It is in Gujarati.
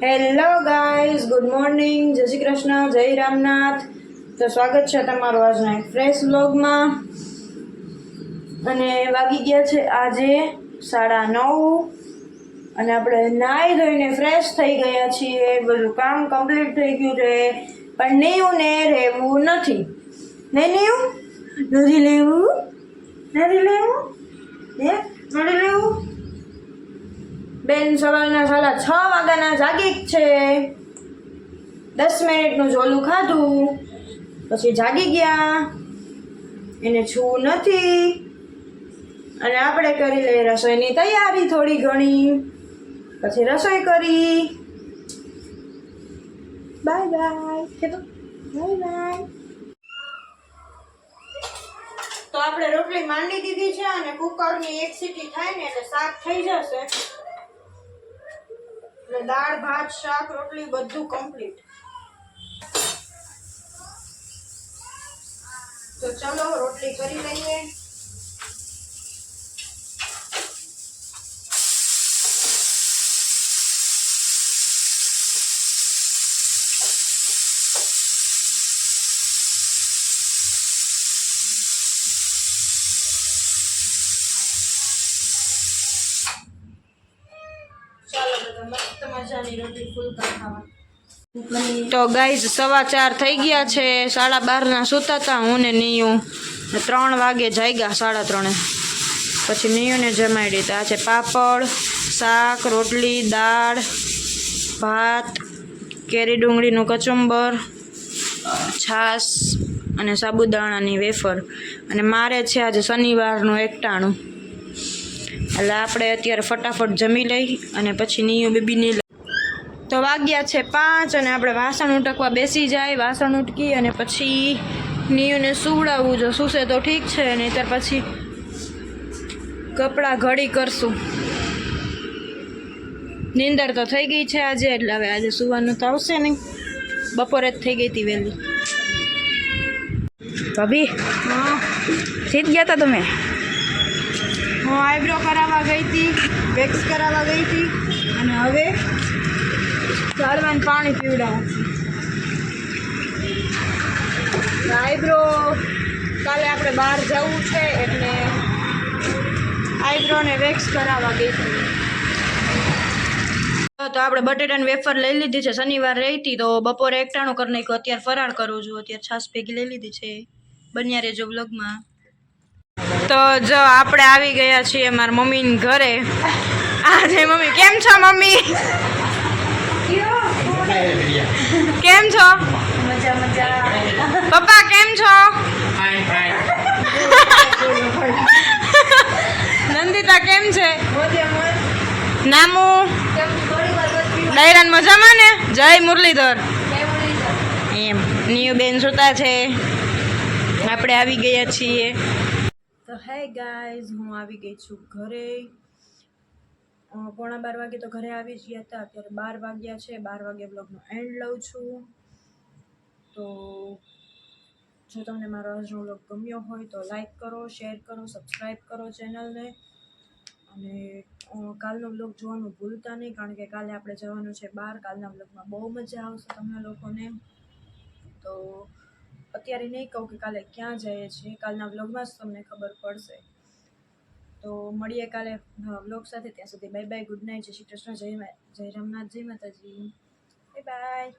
હેલો ગાઈઝ, ગુડ મોર્નિંગ, જય શ્રી કૃષ્ણ, જય રામનાથ. તો સ્વાગત છે તમારું આજના એક ફ્રેશ વ્લોગમાં. અને વાગી ગયા છે આજે 9:30 અને આપણે નાહી ધોઈને ફ્રેશ થઈ ગયા છીએ. બધું કામ કમ્પ્લીટ થઈ ગયું છે, પણ નીયુને રહેવું નથી. નહીં નીયુ, નથી લેવું, નથી લેવું, નથી લેવું. બેન સવારના 6:30 વાગ્યાના જાગી છે. 10 મિનિટનું ઝોલું ખાધું પછી જાગી ગયા. એને છૂવું નથી અને આપણે કરી લઈએ રસોઈની તૈયારી થોડી ઘણી. પછી રસોઈ કરી. Bye bye, bye bye. તો આપણે રોટલી માંડી દીધી છે અને કુકરની એક સીટી થાય ને એટલે શાક થઈ જશે. દાળ ભાત શાક રોટલી બધું કમ્પ્લીટ. તો ચલો રોટલી કરી લઈએ. તો ગાઈઝ 4:15 થઈ ગયા છે. 12:30 સુતા હતા હું ને નીયુ. 3 વાગે જાગ્યા, 3:30. પછી નીયુને જમાડી. આ છે પાપડ, શાક, રોટલી, દાળ, ભાત, કેરી ડુંગળીનું કચુંબર, છાશ અને સાબુદાણાની વેફર. અને મારે છે આજે શનિવારનું એકટાણું. એટલે આપણે અત્યારે ફટાફટ જમી લઈ અને પછી નીયુ બેબીને. તો વાગ્યા છે 5 અને આપણે વાસણ ઉટકવા બેસી જાય. વાસણ ઉટકી અને પછી નીયુને સુવડાવવું. જો સૂશે તો ઠીક છે, નહીંતર પછી કપડાં ઘડી કરશું. નીંદર તો થઈ ગઈ છે આજે, એટલે હવે આજે સુવાનું તો આવશે નહીં. બપોરે જ થઈ ગઈ હતી વહેલી. ભાભી, હા, સીધ ગયા હતા તમે? હું આઈબ્રો કરાવવા ગઈ હતી, વેક્સ કરાવવા ગઈ હતી અને હવે સારવાન પાણી પીવડાવું છું. આઈબ્રો કાલે આપણે બહાર જવું છે એટલે આઈબ્રો ને વેક્સ કરાવવા ગઈ હતી. તો આપણે બટેટાની વેફર લઈ લીધી છે. શનિવાર રહી હતી તો બપોરે એકટાણું કરી નાખ્યું. અત્યારે ફરાળ કરું છું. અત્યારે છાશ ભેગી લઈ લીધી છે. બન્યા રહેજો વ્લોગમાં. તો જો આપણે આવી ગયા છીએ મારા મમ્મીને ઘરે. આજે મમ્મી કેમ છો? મમ્મી કેમ છો? મજા મજા. પપ્પા કેમ છો? નંદિતા કેમ છે? નામુ ડાયરાન મજામાં ને? જય મુરલીધર. એમ નીયુ બેન સુતા છે. આપણે આવી ગયા છીએ. તો હે ગાઈઝ, હું આવી ગઈ છું ઘરે. 11:15 વાગે તો ઘરે આવી જ ગયા હતા. અત્યારે 12 વાગ્યા છે. 12 વાગે બ્લોગનો એન્ડ લઉં છું. તો જો તમને મારો આજનો બ્લોગ ગમ્યો હોય તો લાઈક કરો, શેર કરો, સબસ્ક્રાઈબ કરો ચેનલને. અને કાલનો બ્લોગ જોવાનું ભૂલતા નહીં, કારણ કે કાલે આપણે જવાનું છે બહાર. કાલના બ્લોગમાં બહુ મજા આવશે તમને લોકોને. તો અત્યારે નહીં કહું કે કાલે ક્યાં જઈએ છીએ, કાલના બ્લોગમાં જ તમને ખબર પડશે. તો મળીએ કાલે બ્લોગ સાથે. ત્યાં સુધી બાય બાય, ગુડ નાઇટ, જય શ્રી કૃષ્ણ, જય રામનાથ, જય માતાજી, બાય બાય.